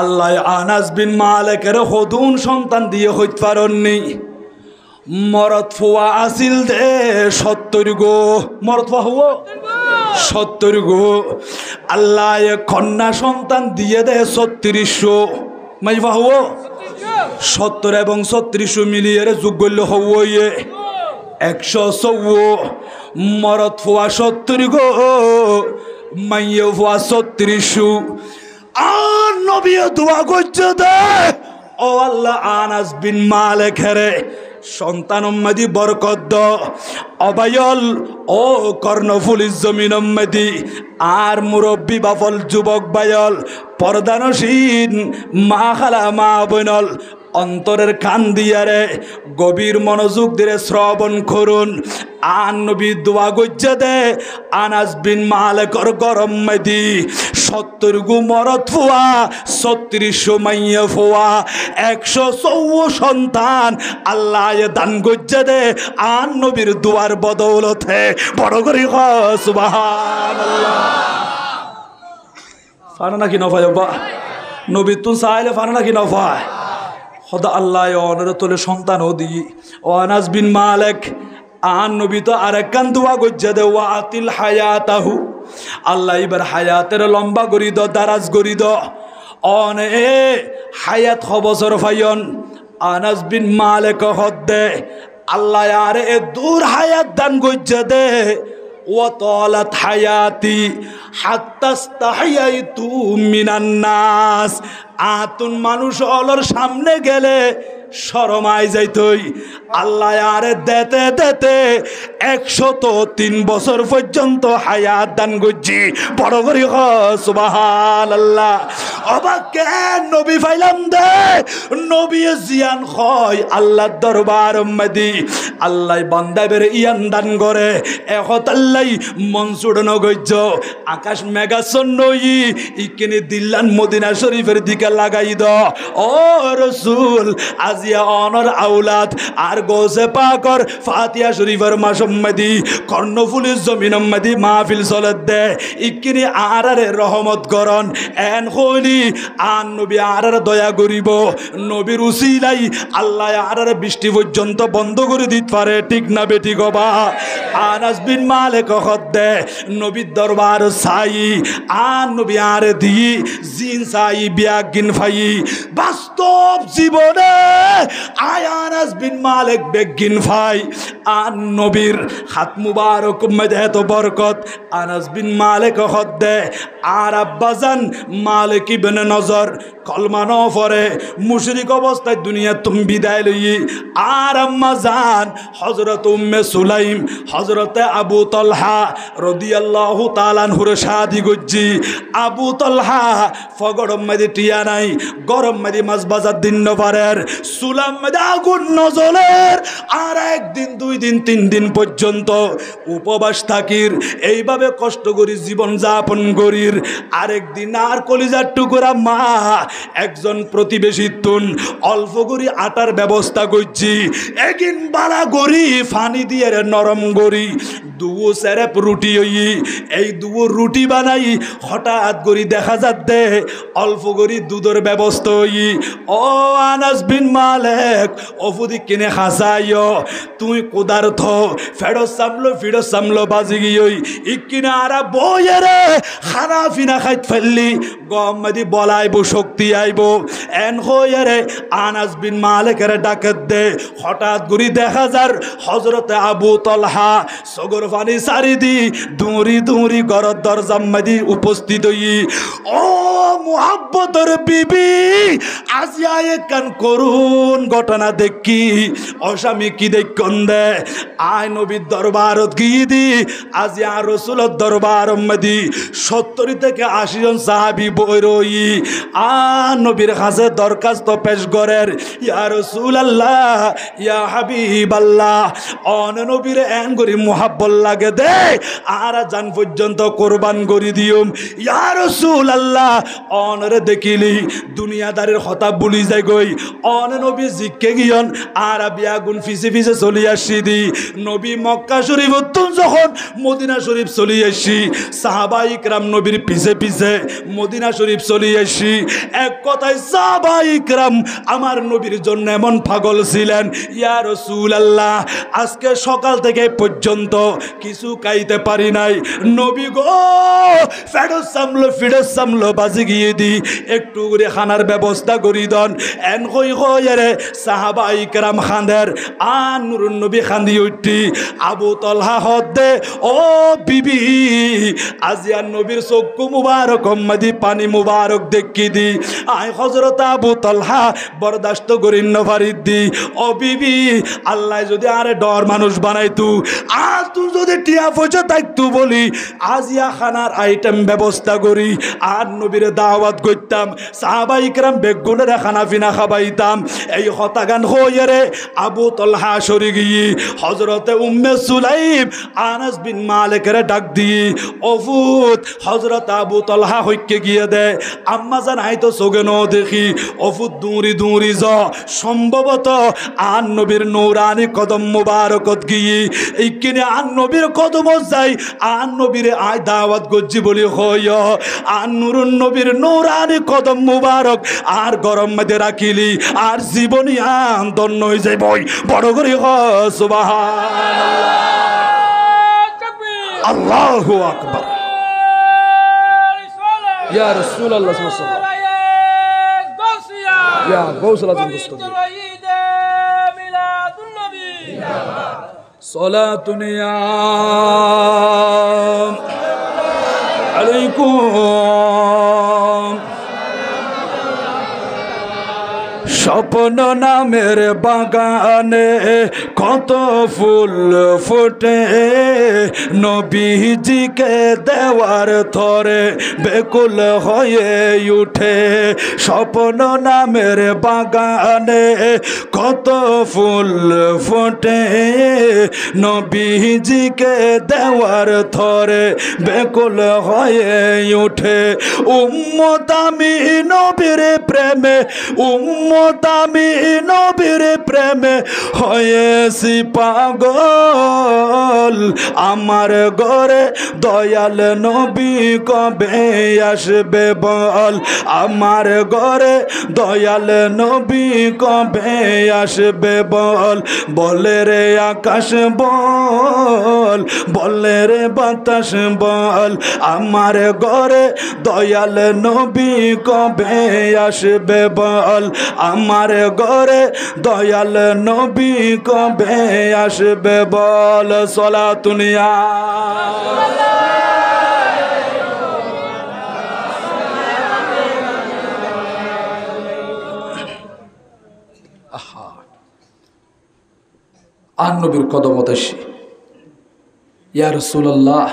আল্লাহ আনাস বিন মালিকের হদুন সন্তান দিয়ে হইতে পারেননি মরদ ফুয়া আসিল দে 70 গো মরদ ফুয়া হো 70 গো আল্লাহ কন্যা সন্তান দিয়ে দে 3600 মাইবা হো 70 এবং 3600 মিলিয়ে যোগ করলে হইয়ে 104 মরদ ফুয়া 70 গো মাইয়ে ফুয়া 3600 আর নবী দোয়া করছে দে ও আল্লাহ আনাস বিন মালিক রে সন্তান উম্মতি বরকত দ অবায়ল ও কর্ণফুলির জমিন উম্মতি আর মুরব্বী বাফল যুবক বায়ল পর্দানসীন মা খালা মা বোনল অন্তরের কান দিয়ারে গভীর মনোযোগ দিয়ে শ্রবণ করুন আন নবী দোয়া গজ্জা দে আনাস বিন মালিকর গরম মেদি 70 গু মরদ ফুয়া 3600 মাইয়া ফুয়া 104 সন্তান আল্লাহ দান গজ্জা দে আন নবীর দোয়ার বদৌলতে বড় করে সুবহানাল্লাহ ফানা নাকি নফায় বাবা নবী তুই চাইলে ফানা নাকি নফায় খোদা আল্লাহ অনর তোলে সন্তান ও দি ও আনাস বিন মালিক আন নবী তো আরেকখান দোয়া গজ্জা দে ওয়াতিল হায়াতাহু আল্লাহ এবার হায়াতের লম্বা করি দ দারাজ করি দ অনে হায়াত বছর ফাইন আনাস বিন মালিক হদ্দে আল্লাহ আরে দূর হায়াত দান গজ্জা দে ওয়াতালাত হায়াতি হাত্তাস্তাহিয়াতু মিনান নাস আতুন মানুষ অলর সামনে গেলে শরমাই যাইতই আল্লাহ আরে দেতে দেতে 103 বছর পর্যন্ত হায়াত দান গজ্জি বড় করে সুবহানাল্লাহ অবাক কেন নবী ফাইলাম দে নবী জিয়ান হয় আল্লাহর দরবার উম্মতি আল্লাহ বান্দা বের ইয়ান দান করে এখন আল্লাহ মনসুর নগজ্জ আকাশ মেঘাচ্ছন্ন ইকিনে দিল্লান মদিনা শরীফের দিকে লাগাই দ ও রাসূল আজিয়া অনর আওলাদ আর গোসে পাকর ফাতিহা শরীফের মাসম্মদি কর্ণফুলির জমিন উম্মদি মাহফিল চলত দে ইকিনি আরারে রহমত করন এন হইলি আন নবী আরারে দয়া করিব নবীর উসিলাই আল্লাহ আরারে বৃষ্টি পর্যন্ত বন্ধ করে দিতে পারে ঠিক না বেটি গবা আনাস বিন মালিক হদ্দে নবীর দরবার সাই আন নবী আরে দি জিন সাই বিয়াগিন ফাই বাস্তব জীবনে আনাস বিন মালিক বেগিন ফাই আন নবীর হাত মুবারক মধ্যে এত বরকত আনাস বিন মালিক হদ্দে আর আব্বাজান মালিক ইবনে নজর কলমা ন পড়ে মুশরিক অবস্থায় দুনিয়া তুমি বিদায় লই আর আম্মা জান হযরত উম্মে সুলাইম হযরত আবু তালহা রাদিয়াল্লাহু তাআলা আনহুর শাদি গজ্জি আবু তালহা ফগড়ম মধ্যে টিয়া নাই গরম মধ্যে মাছ বাজার দিন নবারের সুলাম মধ্যে আগুন নজলের আর একদিন 2 দিন 3 দিন পর্যন্ত উপবাস থাকির এইভাবে কষ্ট করি জীবন যাপন করির আরেকদিন আর কলিজার টুকরা মা একজন প্রতিবেশী তুন অল্প করি আটার ব্যবস্থা করছি একদিন বালা গড়ি ফানি দিয়ে নরম গড়ি দুও সেরেপ রুটি হই এই দুও রুটি বানাই হঠাৎ করি দেখা যাচ্ছে অল্প করি দুধের ব্যবস্থা হই ও আনাস বিন মালিক অফুদি কিনে খাসাইও তুই কোদার্থ ফেরো সামলো বাজি গিয়ে ইকিনা আরা বইয়েরে খানা ফিনা খাইত ফেললি গম মদি বলাইব শক্তি আইব এন হইয়ারে আনাস বিন মালিকের ডাকত দে হঠাৎ করি দেখা যার হযরত আবু তালহা সগর ফানি সারি দি দৌড়ি ঘরের দরজার মধ্যে উপস্থিত হই ও মুহাব্বতের বিবি আজিয়া একখান করুন ঘটনা দেখি অস্বামী কি দেখুন দে আয় নবীর দরবারত গিয়ে দি আজিয়া রাসূলের দরবার মধ্যে 70 থেকে 80 জন সাহাবী বই রই আ নবীর কাছে দরখাস্ত পেশ করেন ইয়া রাসূলুল্লাহ ইয়া হাবিবাল্লাহ অন নবীর এন করি মুহাব্বত লাগে দে আর জান পর্যন্ত কুরবান করি দিউম ইয়া রাসূলুল্লাহ অনরে দেখিলি দুনিয়াদারের কথা ভুলি যায় গই অন নবী জিকে গিয়ন আর আমি আগুন ফিসে ফিসে চলি আসছি দি নবী মক্কা শরীফ উত্তম যখন মদিনা শরীফ চলি আসছি সাহাবা ইকরাম নবীর পিছে পিছে মদিনা শরীফ চলি আসছি এক কথায় সাহাবা ইকরাম আমার নবীর জন্য এমন পাগল ছিলেন ইয়া রাসূলুল্লাহ আজকে সকাল থেকে পর্যন্ত কিছু খাইতে পারি নাই নবী গো ফেডো সামলো বাজি গিয়ে দি একটু করে খানার ব্যবস্থা করি দন এন কই কইরে সাহাবা ইকরাম খান্দের আর নুরুন নবী খান্দি উঠি আবু তলহা হদে ও বিবি আজিয়ার নবীর চক্ষু মুবারক মদি পানি মুবারক দেখি দি আই হযরত আবু তলহা বরদাস্ত করি ন পারি দি ও বিবি আল্লাহ যদি আরে ডর মানুষ বানাইতু আর তুই যদি টিয়া পয়সা থাকতু বলি আজিয়া খানার আইটেম ব্যবস্থা করি আর নবীর দাওয়াত করতাম সাহাবা ইকরাম বেগুনের খানা পিনা খাবাইতাম এই হতাগান হইরে আবু তলহা সরি গিয়ে হযরতে উম্মে সুলাইম আনাস বিন মালিকের ডাক দিয়ে অফুত হযরত আবু তলহা হইকে গিয়ে দে আম্মা জান আইতো চোখে ন দেখি অফুত দৌড়ি দৌড়ি য সম্ভবত আর নবীর নূরানি কদম মুবারকত গিয়ে এইখানে আর নবীর কদম যাই আর নবীর আয় দাওয়াত গজ্জি বলি হয় আর নুরুন নবীর নূরানি কদম মুবারক আর গরম মধ্যে রাখিলি আর জীবনী আন্দোলন হয়ে যায় বই বড় করে সুবহানাল্লাহ আল্লাহু আকবার ইয়া রাসূলুল্লাহ সাল্লাল্লাহু আলাইহি ওয়াসাল্লাম ইয়া গৌসলাতুল মুস্তাকিম মিলাদুন নবী সালাতুন ইয়া আলাইকুম স্বপ্ন নামের বাগানে কত ফুল ফোটে নবীজিকে দেওয়ার থরে বেকুল হয়ে উঠে স্বপ্ন নামের বাগানে কত ফুল ফোটে নবীজিকে দেওয়ার থরে বেকুল হয়ে উঠে উম্মত আমি নবীর প্রেমে উম্মত আমি নবীর প্রেমে হয়েছি পাগল আমার ঘরে দয়াল নবী কবে আসবে বল আমার ঘরে দয়াল নবী কবে আসবে বল বলে রে আকাশ বল বলে রে বাতাস বল আমার ঘরে দয়াল নবী কবে আসবে বল আমার ঘরে দয়াল নবী কবে আসবে বল সালাতুন ইয়া আর নবীর কদমত আসি ইয়া রাসূলুল্লাহ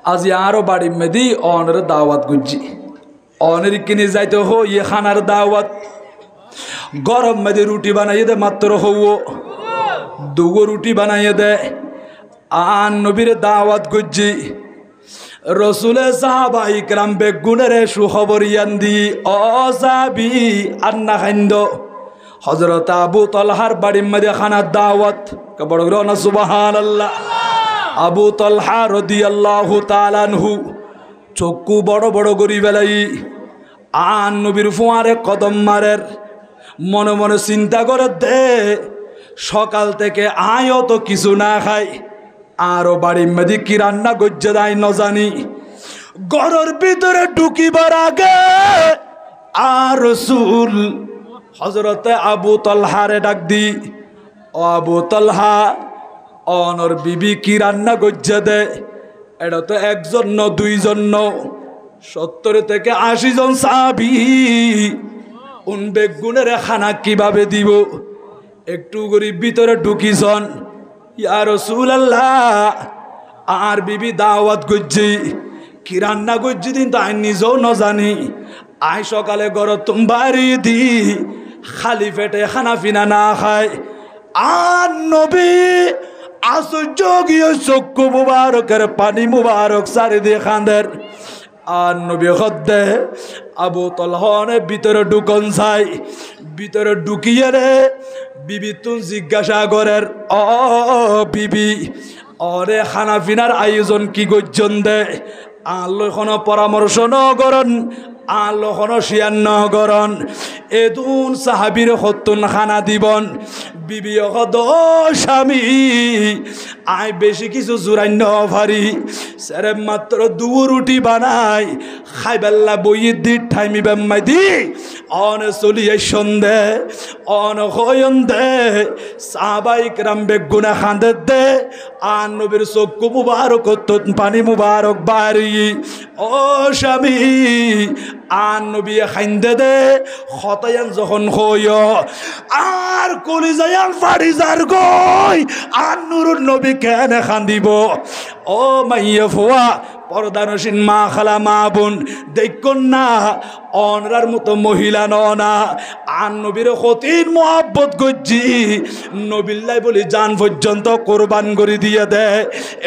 আজ আরো বাড়ি মেদি অনের দাওয়াত গুজি অনের কিনে যাইতে হো ইয়ে খানার দাওয়াত গরম মেদি রুটি বানাইয়ে দে মাত্র হও দুগো রুটি বানাইয়ে দে আর নবীর দাওয়াত গুজি রসুলে সাহাবা ইকরাম বেগুনের সুখবর ইয়ান দি অজাবি আন্না খাইন্দ হযরত আবু তলহার বাড়ির মধ্যে খানার দাওয়াত বড় না সুবহানাল্লাহ আবু তলহা রাদিয়াল্লাহু তাআলা আনহু চক্ষু বড় বড় গরি বেলাই আন নবীর ফুয়ারে কদম মারের মনে মনে চিন্তা করে দে সকাল থেকে আয়ও তো কিছু না খাই আরো বাড়ির মধ্যে কি রান্না গজ্জে দেয় ন জানি ঘরের ভিতরে ঢুকিবার আগে আর রাসূল হযরতে আবু তলহারে ডাক দি ও আবু তলহা অনর বিবি কি রান্না গজ্জে দে এটা তো একজন ন দুইজন ন 70 থেকে 80 জন সাহাবী উন বেগুনের খানা কিভাবে দিব একটু গরিব ভিতরে ঢুকিছন ইয়া রাসূলুল্লাহ আর বিবি দাওয়াত গজ্জি কি রান্না গজ্জি দিন তো আই নিজেও ন জানি আই সকালে গর তোমারি দি খালি পেটে খানা পিনা না খায় আর নবী আশ্চর্য চক্ষু মুবারকের পানি মুবারক সারি দিয়ে খান্দের আর নবী খদ্দে আবু তলহার ভিতরে ঢুকন চাই ভিতরে ঢুকিয়ে রে বিবি তুন জিজ্ঞাসা করেন, ও বিবি, অরে খানা পিনার আয়োজন কি গর্জন দে? আল্লাহ কোনো পরামর্শ ন করেন, আল্লাহ কোনো শিয়ান ন করেন। এদুন সাহাবির হতুন খানা দিবন। বিবি হদ স্বামী, আয় বেশি কিছু জুরাই ন পারি, সেরে মাত্র দু রুটি বানাই খাইবেল্লা বইয়ের দি ঠাইমি বেম্মাই দি অনে চলিয়ে সন্ধে অন হয়ন দে সাহাবাইক রাম বেগুনা খান্দে দে আর নবীর চক্ষু মুবারক পানি মুবারক বাড়ি। ও স্বামী, আর নবী খাইন্দে দে খতায়ান যখন হইয় আর কলি যায়াল ফাড়ি যার গই আর নুরুর নবী কেন খান্দিব? ও মাইয়া ফুয়া, পর্দানসীন মা, খালা, মা, বোন, দেখুন না অনরার মতো মহিলা না। আর নবীর কঠিন মহব্বত গজ্জি নবিল্লাই বলি জান পর্যন্ত কোরবান করে দিয়ে দেয়।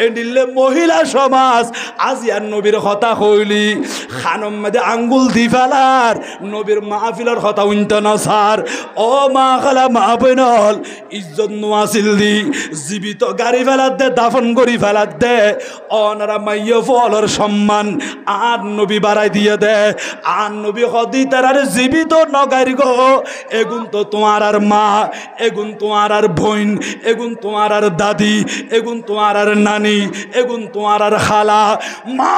এডিলে মহিলা সমাজ আজি আর নবীর কথা হইলি খানম মাদে আঙ্গুল দি ফেলার নবীর মাহফিলের কথা উইন্ত না সার। ও মা, খালা, মা, বোনল ইজ্জত নোয়াছিল দি জীবিত গাড়ি ফেলার দে, দাফন করি ফেলার দে অনারা মাইয়া ফলর সম্মান আর নবী বাড়াই দিয়ে দে। আর নবী হদি তার জীবিত নগারি গো, এগুন তো তোমার আর মা, এগুন তোমার আর বোন, এগুন তোমার আর দাদি, এগুন তোমার আর নানি, এগুন তোমার আর খালা। মা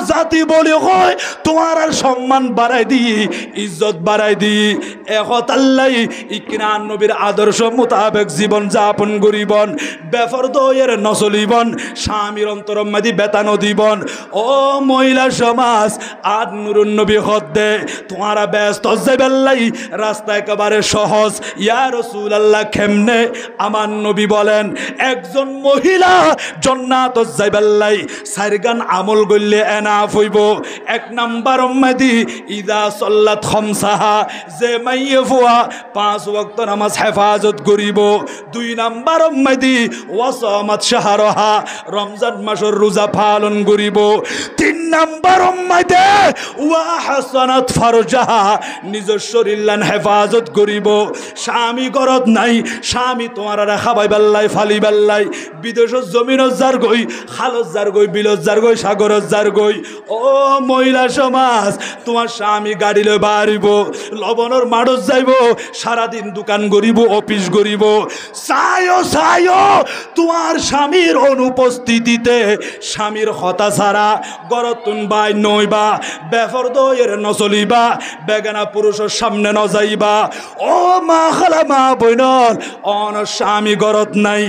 জাতি বলি হয় তোমার আর সম্মান বাড়াই দি, ইজ্জত বাড়াই দি। এখন আল্লাহ ইকনা নবীর আদর্শ মোতাবেক জীবন যাপন করিবন, বেফর দয়ের নচলিবন, স্বামীর অন্তরম মাদি বেতানো দিবন। ও মহিলা সমাজ, আর নুরুন নবী হদ্দে তোমারা ব্যস্ত যাইবেল্লাই রাস্তা একেবারে সহজ। ইয়া রাসূলুল্লাহ কেমনে? আমার নবী বলেন একজন মহিলা জান্নাত যাইবেল্লাই চারগান আমল করলে এনাফ হইব। এক নাম্বার উম্মতি ইদা সাল্লাত খামসাহা, যে মাইয়ে ফুয়া 5 ওয়াক্ত নামাজ হেফাজত করিব। 2 নাম্বার উম্মতি ওয়াসামাত শাহরাহা, রমজান মাসের রোজা পালন করিব। 3 নাম্বার উম্মতি ওয়া হাসানাত ফারজাহা, নিজের শরীরলান হেফাজত করিব। স্বামী ঘরত নাই, স্বামী তোমার খাবাই বেল্লাই ফালি বেল্লাই বিদেশত জমিনত যার গই, খালত যার গই, বিলত যার গই, সাগরত যার গই। ও মহিলা সমাজ, তোমার স্বামী গাড়ি লই বাড়িব, লবণের মাড়ত যাইব, সারাদিন দোকান গরিব, অফিস গরিব। চাইও চাইও তোমার স্বামীর অনুপস্থিতিতে স্বামীর হতা ছাড়া গরতুন বাই নইবা, বেফর দয়ের নচলিবা, বেগানা পুরুষের সামনে ন যাইবা। ও মা, খালা, মা, বইনল অন স্বামী গরত নাই,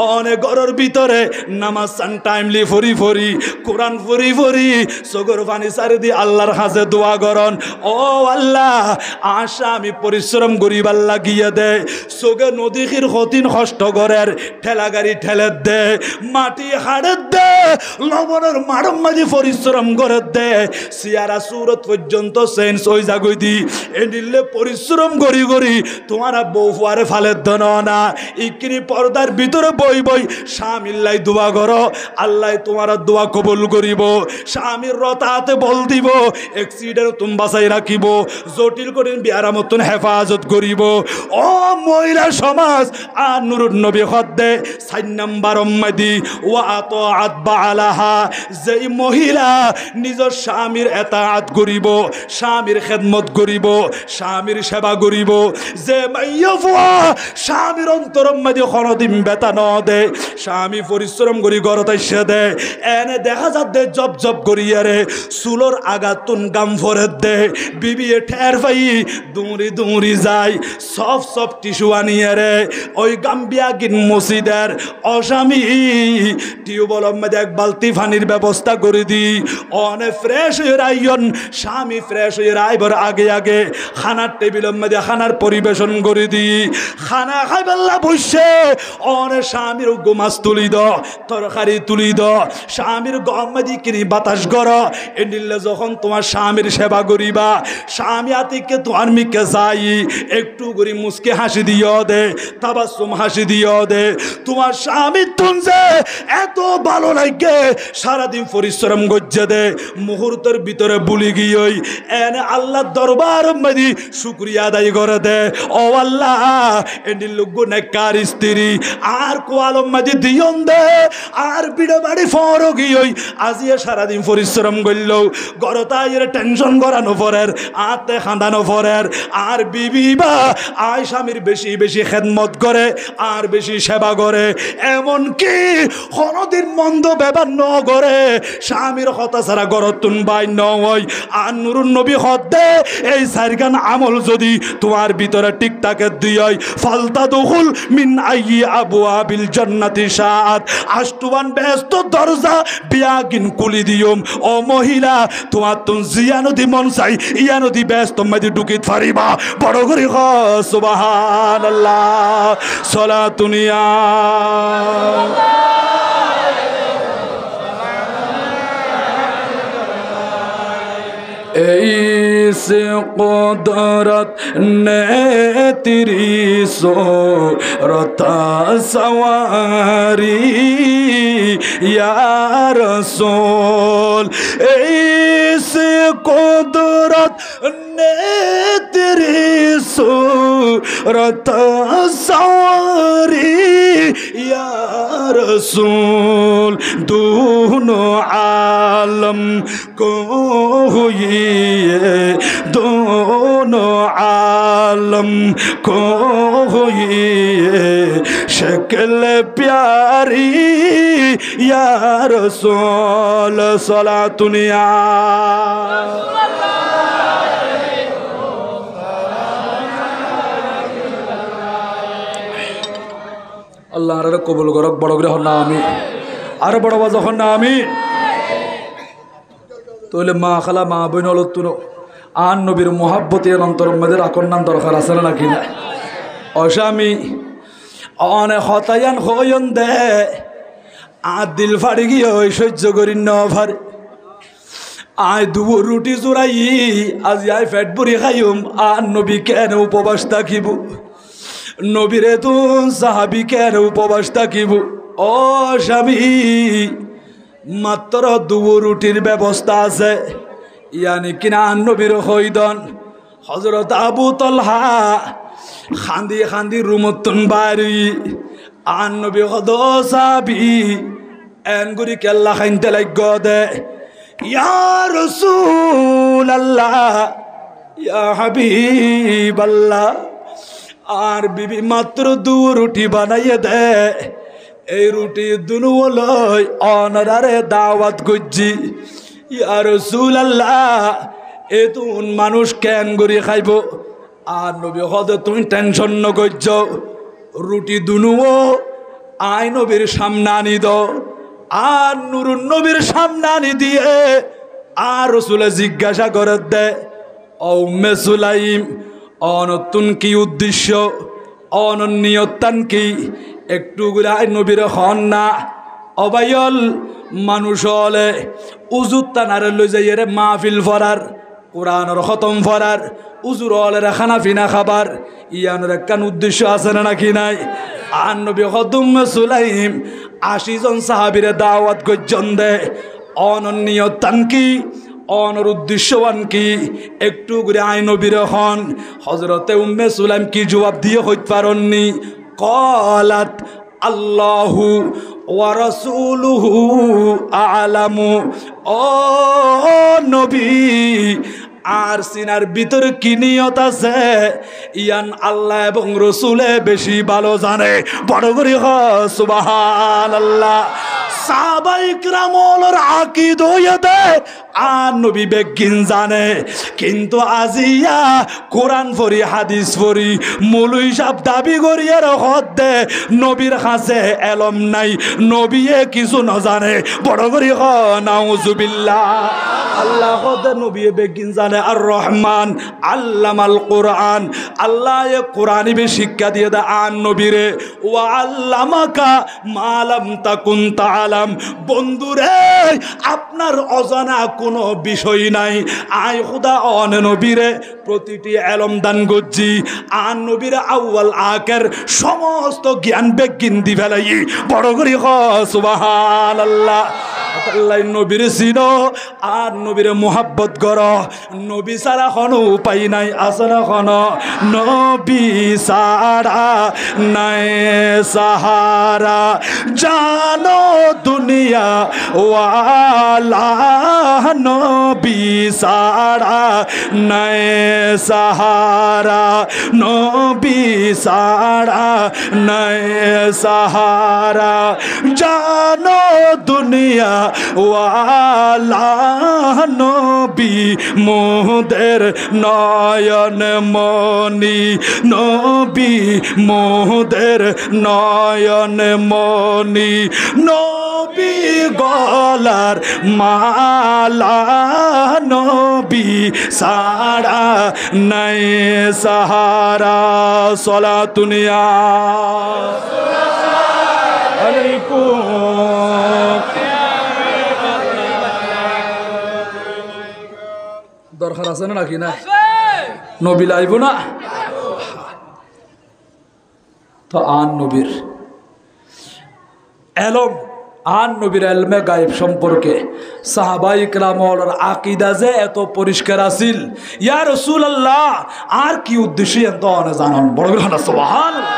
অনে গরর ভিতরে নামাজ সান টাইমলি ফরি ফরি, কোরআন ফরি ফরি, চোখের পানি সারি দি আল্লাহর কাছে দোয়া করন। ও আল্লাহ, আশা আমি পরিশ্রম করিবার লাগিয়ে দে, চোখে নদীর কঠিন কষ্ট করের ঠেলা গাড়ি ঠেলে দে, মাটি হাড়ে দে, লবণের মারম মাঝে পরিশ্রম করে দে, সিয়ারা সুরত পর্যন্ত চেঞ্জ হয়ে যাগই দি। এডিলে পরিশ্রম করি করি তোমারা বউ ফুয়ারে ফালে ধন না, ইকিনি পর্দার ভিতরে বই বই স্বামীল্লাই দোয়া করো, আল্লাহ তোমার দোয়া কবুল করিব। স্বামীর রতাতে বল দিব, অ্যাক্সিডেন্ট তুমি বাঁচাই রাখিব, জটিল কঠিন বিয়ারা মতন হেফাজত করিব। ও মহিলা সমাজ, আর নুরুন নবী হদ্দে 4 নাম্বার উম্মতি ওয়া আতাআত বালাহা, যেই মহিলা নিজের স্বামীর এতাআত করিব, স্বামীর খেদমত করিব, স্বামীর সেবা করিব। যে মাইয়া ফুয়া স্বামীর অন্তরম মাঝে খনদিন বেতা ন দে, স্বামী পরিশ্রম করি গরত এসে দে, এনে দেখা যাচ্ছে জব জব করিয়া রে চুলোর আগাতুন গাম ফরে দে, বিবিয়ে ঠের পাই দুমরি দুমরি যায়, সব সব টিস্যু আনিয়ে রে ওই গাম্বিয়া গিন মসজিদের অস্বামী টিউবওয়েলের মধ্যে 1 বালতি পানির ব্যবস্থা করে দি, অনে ফ্রেশ হয়ে রাইয়ন, স্বামী ফ্রেশ হয়ে রাইবার আগে আগে খানার টেবিলের মধ্যে খানার পরিবেশন করে দি, খানা খাইবেল্লা বসে অনে স্বামীর গোমাস তুলি দ, তরকারি তুলি দ, স্বামীর গম মাদি কিনি বাতাস গর। এডিলে যখন তোমার স্বামীর সেবা করিবা, স্বামী আতিকে তোমার মিকে যাই একটু করে মুসকে হাসি দিও দে, তাবাসসুম হাসি দিও দে। তোমার স্বামী তুনছে এত ভালো লাগে, সারাদিন পরিশ্রম গজ্জে দে মুহূর্তের ভিতরে বুলি গিয়েই এনে আল্লাহ দরবার মধ্যে শুকরিয়া আদায় করে দে ও আল্লাহ এনি লোক নেককার স্ত্রী আর কোয়ালম মধ্যে দিয়ন দে আর বিড়ে বাড়ি ফর গিয়েই আজিয়ে সারাদিন পরিশ্রম করল গরতাইয়ের টেনশন করানো পরের আতে খাঁদানো পরের আর বিবি বা আয় স্বামীর বেশি বেশি খেদমত করে আর বেশি সেবা করে এমন কি কোনদিন মন্দ ব্যবহার ন করে স্বামীর কথা ছাড়া গরতুন বাই নয় আর নুরুন নবী হদ্দে এই সারগান আমল যদি তোমার ভিতরে টিকটাকে দিয়ই ফালতা দুখুল মিন আইয়ি আবওয়াবিল জান্নাতি শাআত আষ্টুবান ব্যস্ত দরজা বিয়াগিন কুলি দিয়ম ও মহিলা তোমার তুন জিয়ানদি মন চাই ইয়ানদি ব্যস্ত মধ্যে ঢুকিত পারিবা বড় করে সুবহানাল্লাহ সালাতুনিয়া ऐसे कुदरत ने तेरी सूरत सवारी या रसूल ऐसे कुदरत ने तेरी सूरत सवारी या रसूल दोनों आलम को हुई दोनों आलम को हुई शक्ल प्यारी या रसूल सलातुनिया আল্লাহ আর কবুল করক বড় করে হন না আমি আর বড় বাজ হন না আমি তাহলে মা খালা মা বোন অলতুন আন নবীর মোহাব্বতের অন্তর মধ্যে আকন্নান দরকার আছে না নাকি না অস্বামী অনে হতায়ান হয়ন দে আর দিল ফাড়ি গিয়ে ওই সহ্য করি নভার আয় দুবো রুটি চুরাই আজ আয় ফ্যাট বুড়ি খাইম আর নবী কেন উপবাস থাকিব নবীরে তুন সাহাবি কেন উপবাস থাকিব ও স্বামী মাত্র দুবো রুটির ব্যবস্থা আছে ইয়ানি কিনা নবীর হইদন হযরত আবু তালহা খান্দি খান্দি রুমতুন বাড়ি আন নবী হদ সাহাবি এনগুরি কেল্লা খাইতে লাগ দে ইয়া রাসূলুল্লাহ ইয়া হাবিবাল্লাহ আর বিবি মাত্র দু রুটি বানাইয়ে দে এই রুটি দুনু লই অনারে দাওয়াত গজ্জি ইয়া রাসূলুল্লাহ এ তুন মানুষ কেন গরি খাইব আর নবী হদ তুমি টেনশন ন গজ্জ রুটি দুনু আই নবীর সামনে আনি দাও আর নুরুন নবীর সামনে আনি দিয়ে আর রাসূল জিজ্ঞাসা করে দে ও উম্মে সুলাইম অনতুন কি উদ্দেশ্য অনন্যতান কি একটু গুলাই নবীর হন না অবায়ল মানুষ হলে উজুত তানারে লই যাই রে মাহফিল ফরার কোরআনের খতম ফরার উজুর হলে খানা পিনা খাবার ইয়ানোর একখান উদ্দেশ্য আছে না নাকি নাই আর নবী উম্মে সুলাইম 80 জন সাহাবীরে দাওয়াত গজ্জন দে অনন্যতান কি অনর উদ্দেশ্যবান কি একটু করে আই নবীর হন হযরতে উম্মে সুলাইম কি জবাব দিয়ে হইতে পারেননি ক্বালাত আল্লাহু ওয়া রাসূলুহু আ'লামু ও নবী আর সিনার ভিতর কি নিয়ত আছে ইয়ান আল্লাহ এবং রাসূলে বেশি ভালো জানে বড় করে সুবহানাল্লাহ সাহাবায়ে কিরামর আকীদ হইতে আর নবী বেগিন জানে কিন্তু আজিয়া কোরআন পড়ি হাদিস পড়ি মৌলভী সাহেব দাবি করিয়ে হদ্দে নবীর কাছে এলম নাই নবীয়ে কিছু না জানে বড় করে নাউজুবিল্লাহ আল্লাহ হদ্দে নবীয়ে বেগিন জানে আর রহমান আল্লামাল কোরআন আল্লাহ এ কোরআনই বে শিক্ষা দিয়ে দে আন নবীরে ওয়া আল্লামাকা মা লাম তাকুন তাআলাম বন্ধুরে আপনার অজানা কোনো বিষয় নাই আয় খুদা অন নবীরে প্রতিটি এলম দান গজ্জি আন নবীরে আউয়াল আখের সমস্ত জ্ঞান বেগিন দি ফেলাই বড় করে সুবহানাল্লাহ আল্লাহ নবীর চিনো আর নবীর মোহাব্বত করো নবী ছাড়া কোনো উপায় নাই আছে না কোনো নবী ছাড়া নাই সাহারা জানো দুনিয়া ওয়ালা নবী ছাড়া নাই সাহারা নবী ছাড়া নাই সাহারা জানো দুনিয়া ওয়ালা নবী মোদের নয়ন মনি নবী মোদের নয়ন মনি নবী গলার মালা নবী সারা নাই সাহারা সলাতুনিয়া আলাইকুম দরকার আছে না নাকি না নবী লাইব না তো আন নবীর এলম আন নবীর এলমে গায়েব সম্পর্কে সাহাবাই কেরামের আকীদা যে এত পরিষ্কার আছিল ইয়া রাসূলুল্লাহ আর কি উদ্দেশ্যে এত জানান বড় কথা সুবহানাল্লাহ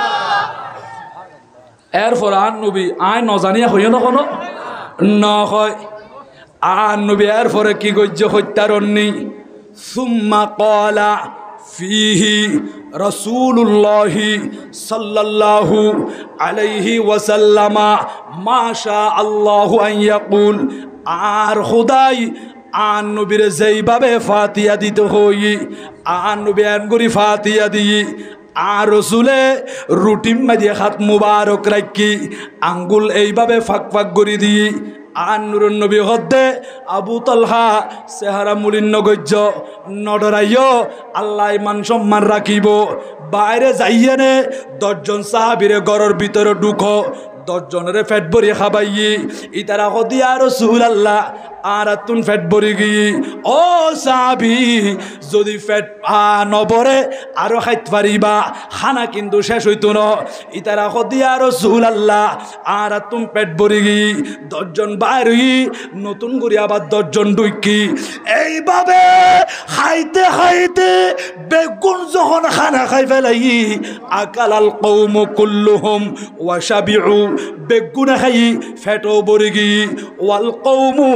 এরপর আন নবী আয় নজানিয়া হইয়া না কোনো নয় আন নবী এরপরে কি গজ্য হত্যারণী সুম্মা ক্বালা ফিহি রাসূলুল্লাহি সাল্লাল্লাহু আলাইহি ওয়াসাল্লামা মা শা আল্লাহু আন ইয়াকুল আর খুদাই আন নবীর যেইভাবে ফাতিহা দিতে হই আন নবী আনগুরি ফাতিহা দিই আর রসুলে রুটিন মাঝে হাত মুবারক রাখি আঙ্গুল এইভাবে ফাঁক ফাঁক করে দিই আন নুরুন নবী হদ্দে আবু তালহা চেহারা মুলিন্ন গজ্য নডরাইয় আল্লাহ মান সম্মান রাখিব বাইরে যাইয়েনে 10 জন সাহাবীরে ঘরের ভিতরে ঢুকো 10 জনের পেট ভরিয়ে খাবাইয়ে ইতারা হদিয়া রাসূলুল্লাহ আর তুন পেট ভরি গিয়ে ও সাহাবী যদি পেট নবরে আরো খাইতে পারিবা খানা কিন্তু শেষ হইতো না ইতারা হদিয়া রাসূলুল্লাহ আর তুন পেট ভরি গিয়ে 10 জন বাইর হই নতুন করে আবার 10 জন ঢুকি এইভাবে খাইতে খাইতে বেগুন যখন খানা খাই ফেলাই আকালাল কওম কুল্লুহুম ওয়া শাবিউ বেগুন খাই ফেটো ভরি গিয়ে ওয়াল কওমু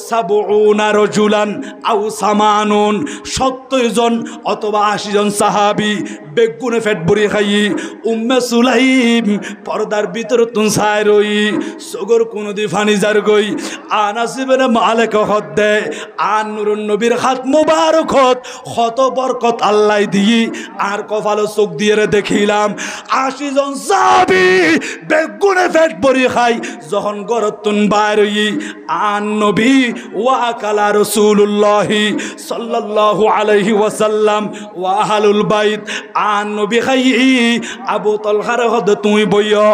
70 রাজুলান আও সামানুন 70 জন অথবা 80 জন সাহাবী বেগুনে পেট ভরি খাই উম্মে সুলাইম পর্দার ভিতর তুন ছাই রই সগর কোন দি ফানি জার গই আনাস ইবনে মালিক হদ্দে আন নুরুন নবীর হাত মুবারক কত বরকত আল্লাহ দিই আর কপালে চোখ দিয়ে দেখিলাম 80 জন সাহাবী বেগুনে পেট ভরি খাই যখন গরতুন বাইর হই আন নবী ওয়া কালা রাসূলুল্লাহ সাল্লাল্লাহু আলাইহি ওয়াসাল্লাম ওয়া আহলুল বাইত আন নবী খাই আবু তালহার হদ তুই বইয়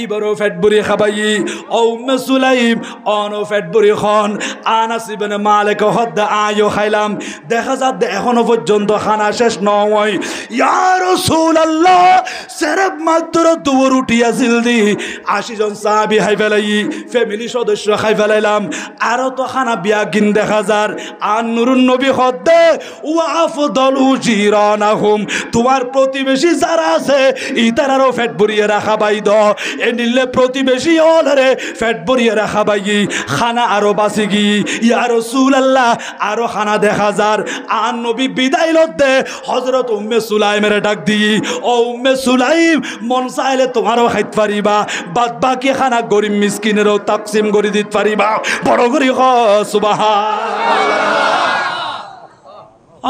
ইবারো পেট ভরি খাবাই ও উম্মে সুলাইম অনো পেট ভরি খন আনাস ইবনে মালিক হদ আয়ো খাইলাম দেখা যাচ্ছে এখনো পর্যন্ত খানা শেষ নয় ইয়া রাসূলুল্লাহ সেরব মাত্র দুপুর উঠিয়া জিলদি 80 জন সাহাবী খাই ফেলাই ফ্যামিলি সদস্য খাই ফেলাইলাম আরো তো খানা বিয়া গিন দেখা যার আর নুরুন নবী হদ্দে ওয়া আফদালু জিরানাহুম তোমার প্রতিবেশী যারা আছে ইতারারও পেট ভরিয়ে রাখা বাই দ এ নিলে প্রতিবেশী হলরে পেট ভরিয়ে রাখা বাই খানা আরো বাসি গি ইয়া রাসূলুল্লাহ আরো খানা দেখা যার আর নবী বিদায় লদ্দে হযরত উম্মে সুলাইমের ডাক দি ও উম্মে সুলাইম মন চাইলে তোমারও খাইতে পারিবা বাদ বাকি খানা গরিব মিসকিনেরও তাকসিম করে দিতে পারিবা বড় করে সুবহানাল্লাহ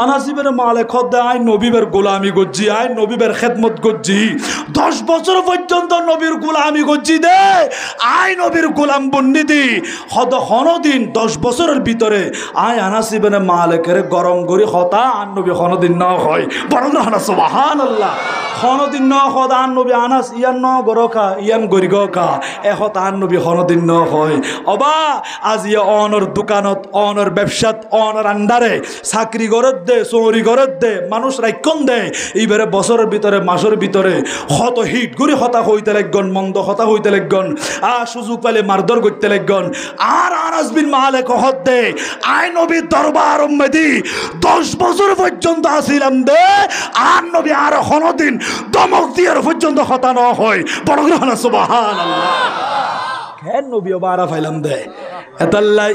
আনাস ইবনে মালিক খোদা আই নবীর গোলামি গজ্জি আই নবীর খেদমত গজ্জি 10 বছর পর্যন্ত নবীর গোলামি গজ্জি দে আই নবীর গোলাম বন্দিদি হদ হনদিন 10 বছরের ভিতরে আই আনাস ইবনে মালিকের গরম গরি হতা আর নবী হনদিন না হয় বড় না সুবহানাল্লাহ খনদিন ন সদান নবী আনাস ইয়ান ন গরকা ইয়ান গরিগকা এহতান নবী খনদিন ন হয় অবা আজি অনর দোকানত অনর ব্যবসাত অনর আন্ডারে চাকরি গরত দে চৌরি গরত দে মানুষ রাইকন দে এইবারে বছরের ভিতরে মাসের ভিতরে হত হিট গুড়ি হতা হইতে লাগন মন্দ হতা হইতে লাগন সুযোগ পাইলে মারধর করতে লাগন আর আনাস বিন মালিক হত দে আই নবী দরবার উম্মতি 10 বছর পর্যন্ত আসিলাম দে আর নবী আর কোনদিন দমক দিয়ে পর্যন্ত হতা ন হয় বড় গ্রহণ সুবহানাল্লাহ কেন নবী বারা ফাইলাম দে এতাল্লাই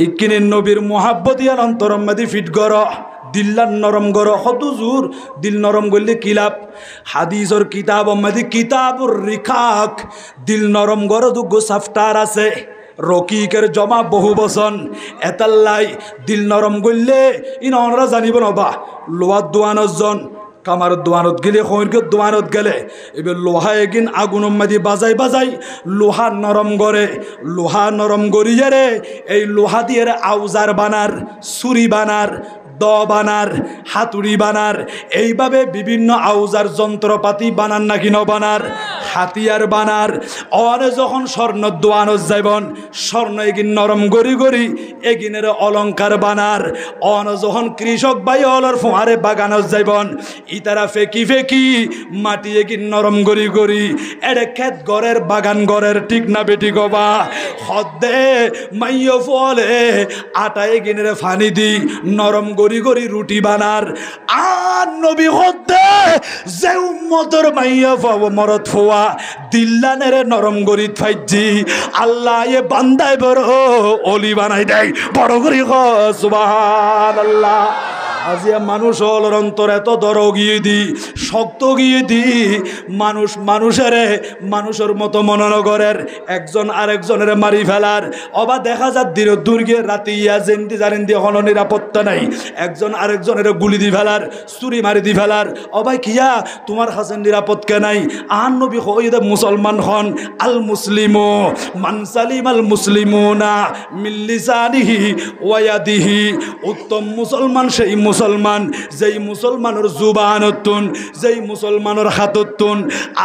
ইকিনে নবীর মোহাব্বত ইয়ার অন্তরম মাদি ফিট গর দিল্লার নরম গর কত জোর দিল নরম করলে কিলাপ হাদিসর কিতাব মাদি কিতাবুর রিখাক দিল নরম গর দুগো সাফটার আছে রকিকের জমা বহু বচন এতাল্লাই দিল নরম করলে ইন অনরা জানিব নবা লোয়ার দোয়ানজন কামার দোয়ানত গেলে খৈরকের দোয়ানত গেলে এবার লোহা এগিন আগুন মাদি বাজাই বাজাই লোহা নরম করে লোহা নরম করিয়ে রে এই লোহা দিয়ে আউজার বানার ছুরি বানার দ বানার হাতুড়ি বানার এইভাবে বিভিন্ন আউজার যন্ত্রপাতি বানান নাকি ন বানার হাতিয়ার বানার অনে যখন স্বর্ণ দোয়ানত যাইবন স্বর্ণ এগিন নরম গড়ি গড়ি এগিনের অলঙ্কার বানার অন যখন কৃষক ভাই অলর ফোঁয়ারে বাগানত যাইবন ইতারা ফেকি ফেকি মাটি এগিন নরম গড়ি গড়ি এড়ে খেত গড়ের বাগান গড়ের ঠিক না বেটি গবা হদ্দে মাইয় ফলে আটা এগিনের ফানি দি নরম গড়ি গড়ি রুটি বানার আর নবী হদ্দে যে উম্মতর মাইয়া ফাও মরত ফোয়া দিল্লানের নরম গরিত ফাইজি আল্লাহ এ বান্দায় বড় অলি বানাই দেয় বড় করি সুবহানাল্লাহ আজিয়া মানুষ হলর অন্তর এত দর গিয়ে দি শক্ত গিয়ে দি মানুষ মানুষের মতো মনোনগরের একজন আরেকজনের মারি ফেলার অবা দেখা যাক দুর্গে রাতে ইয়া জেন্দি জানেন দিয়ে কোনো নিরাপত্তা নাই একজন আরেকজনের গুলি দি ফেলার চুরি মারি দি ফেলার অবাই কিয়া তোমার হাসেন নিরাপদ কে নাই আন নবী হইদে মুসলমান হন আল মুসলিমু মান সালিম আল মুসলিমুনা মিন লিসানিহি ওয়া ইয়াদিহি উত্তম মুসলমান সেই মুসলমান যেই মুসলমানের জুবানতুন যেই মুসলমানের হাততুন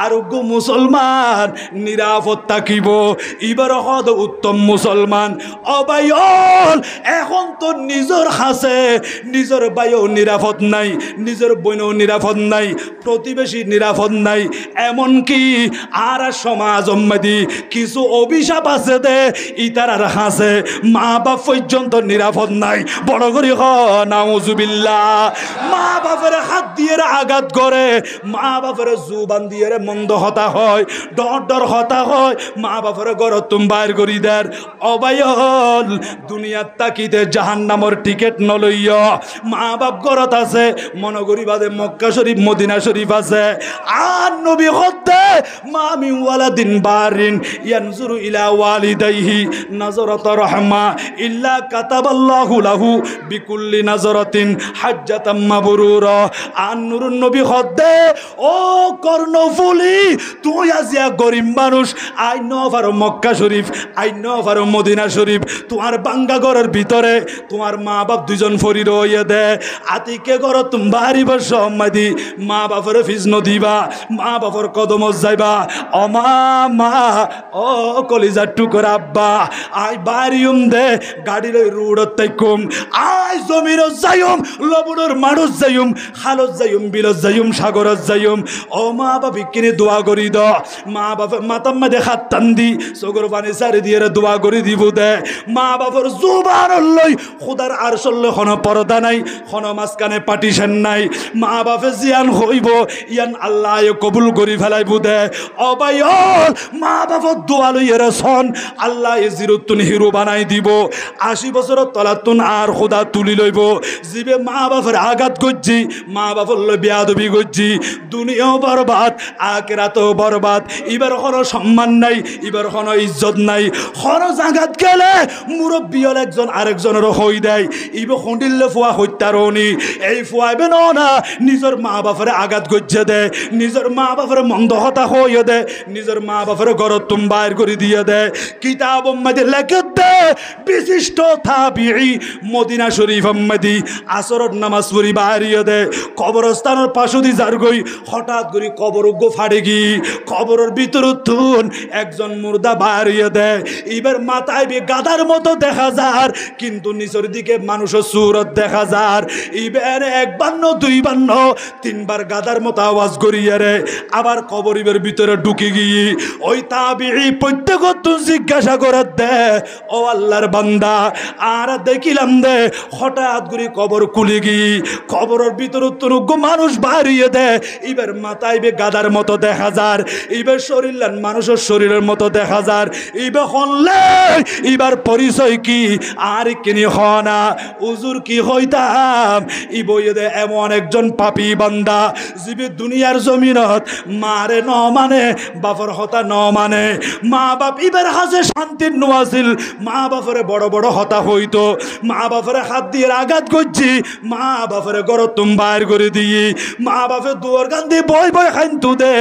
আরোগ্য মুসলমান নিরাপদ থাকিব ইবার হদ উত্তম মুসলমান অবায়ল এখন তো নিজের হাসে নিজের বাইও নিরাপদ নাই নিজের বইনও নিরাপদ নাই প্রতিবেশী নিরাপদ নাই এমনকি আর সমাজ উম্মতি কিছু অভিশাপ আছে দে ইতারার হাসে মা বাপ পর্যন্ত নিরাপদ নাই বড় করি হ নাউজুবিল্লাহ মা বাপের হাত দিয়ে আঘাত করে মা বাপের জুবান দিয়ে মন্দ হতা হয় ডর ডর হতা হয় মা বাপের ঘর তুমি বাইর করি দেয় অবায়ল দুনিয়ার তাকিতে জাহান্নামর টিকেট নলইয় মা বাপ ঘরত আছে মনগরি বাদে মক্কা শরীফ মদিনা শরীফ আছে আর নবী হতে মামি ওয়ালাদিন বারিন ইয়ানজুরু ইলা ওয়ালিদাইহি নাজরাত রাহমা ইল্লা কাতাবাল্লাহু লাহু বিকুল্লি নাজরাতিন হাজ্জাতাম মাবরুরা আর নূরুন নবী হতে ও কর্ণফুলি তুই আজিয়া গরিব মানুষ আই নভার মক্কা শরীফ আই নভার মদিনা শরীফ তোমার বাঙ্গা ঘরের ভিতরে তোমার মা বাপ দুজন ফরি রইয়ে দে আতিকে ঘর তুমি বাড়িব সম্মাদি মা বাপের ফিজ নদিবা মা বাপর কদম যাইবা অমা মা ও কলিজার টুকর আব্বা আই বাড়িউম দে গাড়ির রুডত তাইকুম আই জমির যাইম লবণের মানুষ যাইম খালত যাইম বিলত যাইম সাগরত যাইম ও মা বাপ কিনে দোয়া করি দ মা বাপে মাতাম মা দেখা তান্দি চোখের পানি চারি দিয়ে দোয়া করে দিব দে মা বাপর জুবান লই খুদার আর চললে কোনো পরদা নাই কোনো মাঝখানে পার্টিশন নাই মা বাপে জিয়ান হইব ইয়ান আল্লাহ কবুল করি ফেলাইব দে অবায়ল মা বাপর দোয়া লইয়ের সন আল্লাহ জিরুতুন হিরো বানাই দিব 80 বছরের তলাতুন আর খুদা তুলি লইব জিবে মা বাপের আঘাত করছি মা বাপর লই বেয়াদবি করছি দুনিয়াও বরবাদ আখিরাতও বরবাদ এবার কোনো সম্মান নাই এবার কোনো ইজ্জত নাই কোনো জায়গাত গেলে মুরব্বী হল একজন আরেকজনের হই দেয় ইবে খন্ডিল্লে ফুয়া হত্যারণী এই ফুয়াইবে না নিজের মা বাপের আঘাত করছে দে নিজের মা বাপের মন্দ হতা হইয়ে দে নিজের মা বাপের ঘর তুমি বাইর করে দিয়ে দে কিতাব মধ্যে লেখে দে মধ্যে বিশিষ্ট তাবিঈ মদিনা শরীফ আম্মাদি আসরের নামাজ পড়ি বাড়িয়ে দে কবরস্থানের পাশে দি যার গই হঠাৎ করে কবর গো ফাড়ে গি কবরের ভিতর তুন একজন মুর্দা বাড়িয়ে দে এবার মাথায় বে গাদার মতো দেখা যার কিন্তু নিচের দিকে মানুষের সুরত দেখা যার এবার একবার ন দুইবার ন তিনবার গাদার মতো আওয়াজ করিয়ে রে আবার কবরের ভিতরে ঢুকে গিয়ে ওই তাবিঈ প্রত্যেক জিজ্ঞাসা করে দে ও আল্লাহর বান্দা আর দেখিলাম দে হঠাৎ করে কবর খুলে গিয়ে কবরের ভিতরে তুরুগ মানুষ বাড়িয়ে দে এবার মাথায় বে গাদার মতো দেখা যার এবার শরীর মানুষের শরীরের মতো দেখা যার এবার হলে এবার পরিচয় কি আর কিনি হনা উজুর কি হইতাম ই বইয়ে দে এমন একজন পাপী বান্দা জীবে দুনিয়ার জমিনত মারে ন মানে বাপর হতা ন মানে মা বাপ এবার হাসে শান্তির নোয়াছিল মা বাপরে বড় বড় হতা হইতো মা বাপরে হাত দিয়ে আঘাত করছি মা বাপরে গড় তুম বাইর করে দিয়ে মা বাপে দুয়ার গান দিয়ে বই বই খাইন্তু দে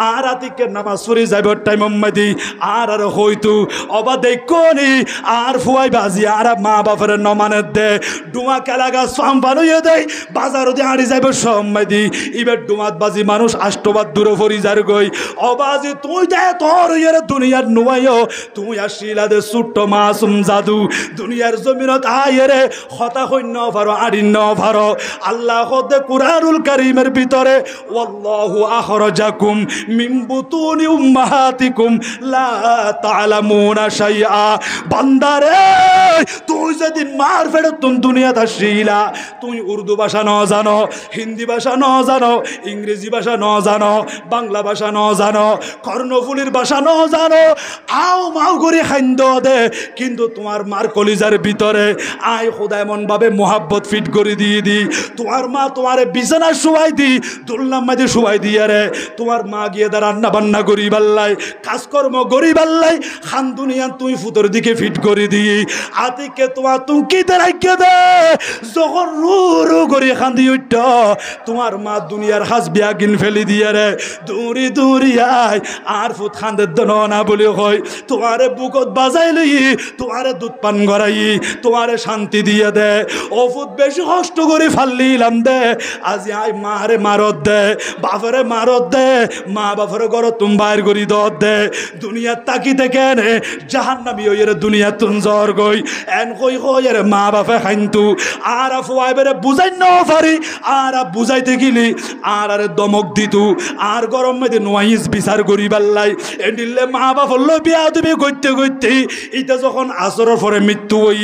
আর আতিকে নামাজ পড়ি যাইব টাইম দি আর হইতু অবা দেখনি আর ফুয়াই বাজি আর মা বাপরে নমানের দে ডুমা কেলা গাছ ফাম বানুয়ে দেয় বাজারও দিয়ে হাঁড়ি যাইব সম্মাই দি এবার ডুমাত বাজি মানুষ আষ্টবাদ দূরে ফরি যার গই অবাজি তুই দে তোর ইয়ের দুনিয়ার নুয়াইও তুই আসিলা দে ছোট্ট মাসুম জাদু দুনিয়ার জমিনত আয়েরে হতা হইন্য ভারো আড়িন্য ভারো আল্লাহ দে কুরআনুল কারীমের ভিতরে ওয়াল্লাহু আখরাজাকুম মিন বুতুনি উম্মাহাতিকুম লা তা'লামুনা শাইআ বান্দারে তুই যেদিন মার ফেরত তুম দুনিয়াত আসিলা তুই উর্দু ভাষা ন জানো হিন্দি ভাষা ন জানো ইংরেজি ভাষা ন জানো বাংলা ভাষা ন জানো কর্ণফুলির ভাষা ন জানো আও মাও করে খাইন্দ দে কিন্তু তোমার মার কলিজার ভিতরে আয় খোদা এমন ভাবে মোহাব্বত ফিট করে দিয়ে দি তোমার মা তোমারে বিছানা শুয়াই দি দুলনার মাঝে শুয়াই দিয়ে রে তোমার মা গিয়ে দা রান্না বান্না করি বাল্লাই কাজকর্ম করি বাল্লাই খান দুনিয়া তুই ফুতর দিকে ফিট করে দিয়ে আতিকে তোমার তুমি কি রাইকে দে যখন রু রু করে খান্দি উঠত তোমার মা দুনিয়ার হাসবি আগিন ফেলি দিয়ে রে দৌড়ি দৌড়ি আয় আর ফুত খান্দের দন না বলে হয় তোমারে বুকত বাজাই লই তোমারে দুধ পান করাই তোমারে শান্তি দিয়ে দে ও ফুত বেশি কষ্ট করে ফাল্লিলাম দে আজি আই মারে মারত দে বাপরে মারত দে মা বাপরে ঘর তুম বাইর করি দত দে দুনিয়ার তাকিতে কেনে জাহান্নামী হইরে দুনিয়া তুন জ্বর গই এন কই কইরে মা বাপে খাইন্তু আর ফুয়াইবেরে বুঝাই ন পারি আর বুঝাইতে গেলি আর দমক দিতু আর গরম মেদে নোয়াইস বিচার করি বাল্লাই এন্ডিলে মা বাপ হল বিয়া তুমি করতে করতে এটা যখন আসরের পরে মৃত্যু হই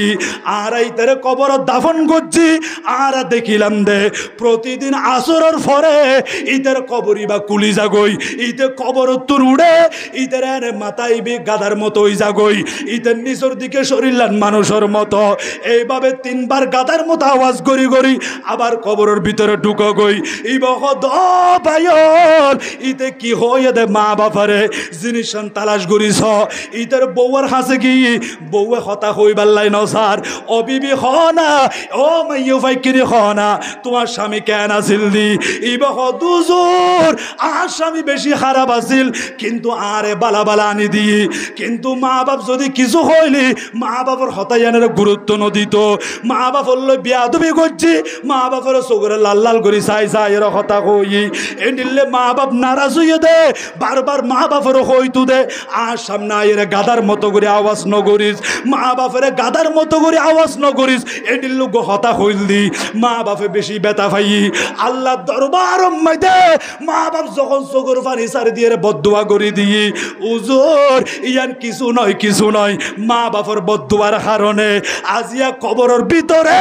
আর এইটারে কবর দাফন করছি আর দেখিলাম দে প্রতিদিন আসরের পরে ইতার কবরি বা কুলি যাগই ইতে কবর তুর উড়ে ইতার মাথায় বি গাদার মতো ওই যাগই ইতার নিচের দিকে শরীর মানুষের মতো এইভাবে তিনবার গাদার মতো আওয়াজ করি করি আবার কবরের ভিতরে ঢুকো গই ই বহ ভাইয়র ইতে কি হয়ে দে মা বাপারে জিনিস তালাশ করিস ইতার বউয়ার হাসে কি বউয়ে হতা হইবার লাই ন স্যার ও বিবি হ না ও মাইও ভাই কিরে হ না তোমার স্বামী কেন আছিল দি ই বহ দুজোর আর স্বামী বেশি খারাপ আছিল কিন্তু আরে বালা বালা আনি দি কিন্তু মা বাপ যদি কিছু হইলি মা বাবার হতায়ানের গুরুত্ব নদিত মা বাপ হল বিয়া দুবি করছি মা বাপের চোখরে লাল লাল করি চাই চাই এর হতা কই এ নিলে মা বাপ নারাজ হইয়ে দে বারবার মা বাপের হইতু দে আর সামনে আয়ের গাদার মতো করে আওয়াজ নগরিস মা বাপের গাদার মতো করে আওয়াজ নগরিস এ নিল্লু গো হতা হইল দি মা বাপে বেশি বেতা ভাই আল্লাহ দরবার মাইতে মা বাপ যখন চোখের পানি সারি দিয়ে বদুয়া করে দিয়ে উজোর ইয়ান কিছু নয় মা বাপের বদুয়ার কারণে আজিয়া কবরের ভিতরে